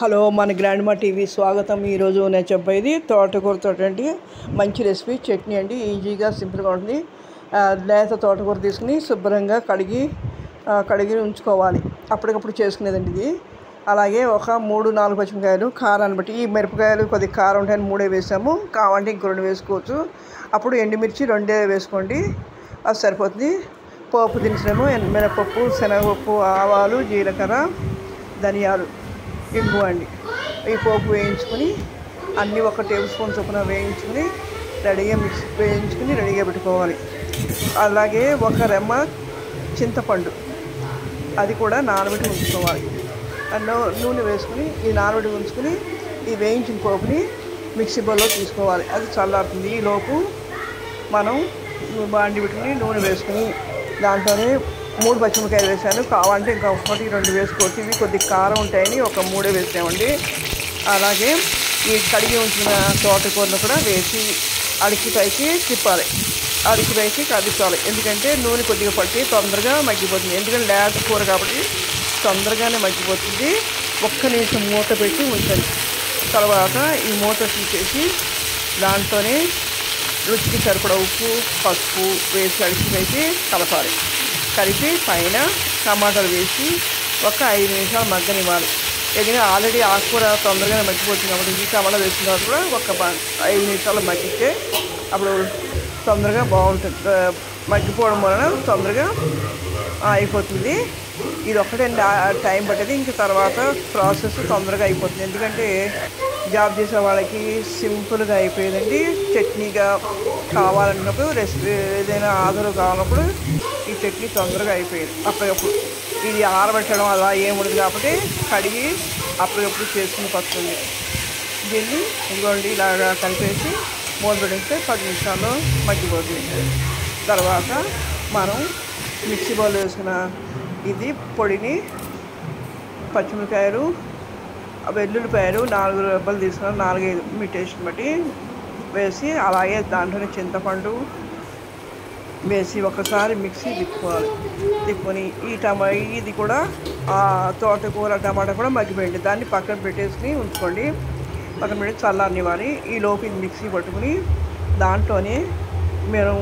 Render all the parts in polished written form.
Hello మన grand మా TV స్వాగతం. ఈరోజు నేను చెప్పేది తోటకూరతో మంచి రెసిపీ చట్నీ అండి. ఈజీగా సింపుల్గా ఉంటుంది. లేత తోటకూర తీసుకుని శుభ్రంగా కడిగి ఉంచుకోవాలి. అప్పటికప్పుడు చేసుకునేదండి ఇది. అలాగే ఒక 3-4 పచ్చిమిరపకాయలు, కారాన్ని బట్టి. ఈ మిరపకాయలు కొద్దిగా కారం ఉంటాయని 3 వేసాము, కావాలంటే ఇంకో 2 వేసుకోవచ్చు. అప్పుడు ఎండుమిర్చి 2 వేసుకోండి, అది సరిపోతుంది. పోపు దినుసులేమో మినపప్పు, శనగపప్పు, ఆవాలు, జీలకర్ర, ధనియాలు, ఇంగు అండి. ఈ పోపు వేయించుకుని అన్నీ 1 టేబుల్ స్పూన్ చొప్పున వేయించుకుని రెడీగా పెట్టుకోవాలి. అలాగే 1 రెమ్మ చింతపండు, అది కూడా నానబెట్టి ఉంచుకోవాలి. నూనె వేసుకుని ఈ నానబెట్టి ఉంచుకుని ఈ వేయించిన పోపుని మిక్సీ బౌల్లో తీసుకోవాలి. అది చల్లారుతుంది. ఈలోపు మనం బాండి పెట్టుకుని నూనె వేసుకుని దాంట్లోనే 3 పచ్చిమిరపకాయలు వేసాను, కావాలంటే ఇంకా 1-2 వేసుకోవచ్చు. ఇవి కొద్దిగా కారం ఉంటాయని ఒక 3 వేసామండి. అలాగే ఈ కడిగి ఉంచిన తోటకూరను కూడా వేసి అడికిపైకి తిప్పాలి, కదిపాలి. ఎందుకంటే నూనె కొద్దిగా పట్టి తొందరగా మగ్గిపోతుంది. ఎందుకంటే లేత కూర కాబట్టి తొందరగానే మగ్గిపోతుంది. 1 నిమిషం మూత పెట్టి ఉంచండి. తర్వాత ఈ మూత తీసేసి దాంట్లోనే రుచికి సరిపడా ఉప్పు, పసుపు వేసి అడికిపైకి కలపాలి. కలిపి పైన టమాటాలు వేసి ఒక 5 నిమిషాలు మగ్గనివ్వాలి. ఎందుకంటే ఆల్రెడీ ఆకుకూర తొందరగానే మగ్గిపోతుంది కాబట్టి ఈ టమాటా వేసిన తర్వాత కూడా ఒక 5 నిమిషాలు మగ్గితే అప్పుడు తొందరగా బాగుంటుంది. మగ్గిపోవడం వలన తొందరగా అయిపోతుంది. ఇది ఒకటే టైం పట్టేది. ఇంక తర్వాత ప్రాసెస్ తొందరగా అయిపోతుంది. ఎందుకంటే జాబ్ చేసే వాళ్ళకి సింపుల్గా అయిపోయేదండి. చట్నీగా కావాలన్నప్పుడు రెసిపీ ఏదైనా ఆదరు కావాలన్నప్పుడు ఈ చట్నీ తొందరగా అయిపోయేది. అప్పటికప్పుడు ఇది ఆరబెట్టడం అలా ఏముండదు కాబట్టి కడిగి అప్పటికప్పుడు చేసుకుని వస్తుంది. దీన్ని ఇదిగోండి ఇలాగా కలిపేసి మూత పెట్టేస్తే 10 నిమిషాల్లో మగ్గిపోతుంది. తర్వాత మనం మిక్సీ బౌల్ వేసుకున్న ఇది పొడిని పచ్చిమిరపకాయలు, వెల్లుల్లిపాయలు 4 రెబ్బలు తీసుకున్నాను, 4-5 మీ టేస్ట్ బట్టి వేసి అలాగే దాంట్లోనే చింతపండు వేసి ఒకసారి మిక్సీ తిప్పుకొని ఇది కూడా తోటకూర టమాటా కూడా మగ్గిపోయింది. దాన్ని పక్కన పెట్టేసుకుని ఉంచుకోండి. పక్కన పెట్టి చల్లారనివ్వాలి. ఈ లోపు ఇది మిక్సీ పట్టుకుని దాంట్లోనే మేము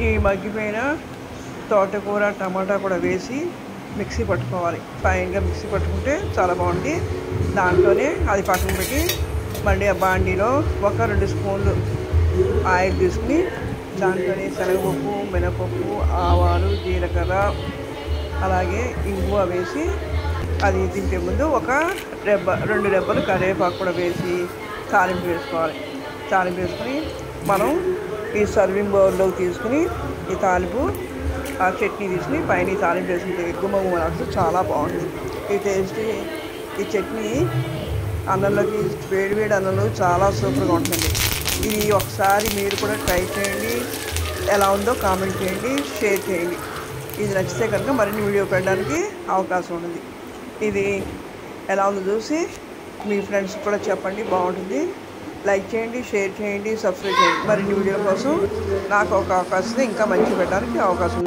ఈ మగ్గిపోయిన తోటకూర టమాటా కూడా వేసి మిక్సీ పట్టుకోవాలి. ఫైన్గా మిక్సీ పట్టుకుంటే చాలా బాగుంది. దాంట్లోనే అది పక్కన పెట్టి మళ్ళీ ఆ బాండీలో ఒక 2 స్పూన్లు ఆయిల్ తీసుకుని దాంట్లోనే శనగపప్పు, మినపప్పు, ఆవాలు, జీలకర్ర, అలాగే ఇంగువ వేసి అది తింటే ముందు 2 రెబ్బలు కరివేపాకు కూడా వేసి తాలింపు వేసుకోవాలి. తాలింపు వేసుకుని మనం ఈ సర్వింగ్ బౌల్లోకి తీసుకుని ఈ తాలింపు ఆ చట్నీ తీసుకుని పైన ఈ తాలింపు వేసుకుంటే గుమ్మగుమ్మలాడుతూ చాలా బాగుంటుంది. ఈ చట్నీ అన్నంలోకి వేడి అన్నంలో చాలా సూపర్గా ఉంటుంది. ఇది ఒకసారి మీరు కూడా ట్రై చేయండి. ఎలా ఉందో కామెంట్ చేయండి, షేర్ చేయండి. ఇది నచ్చితే కనుక మరిన్ని వీడియో పెట్టడానికి అవకాశం ఉంటుంది. ఇది ఎలా ఉందో చూసి మీ ఫ్రెండ్స్కి కూడా చెప్పండి, బాగుంటుంది. లైక్ చేయండి, షేర్ చేయండి, సబ్స్క్రైబ్ చేయండి. మరిన్ని వీడియోల కోసం నాకు ఒక అవకాశం ఇంకా మంచి పెట్టడానికి అవకాశం ఉంది.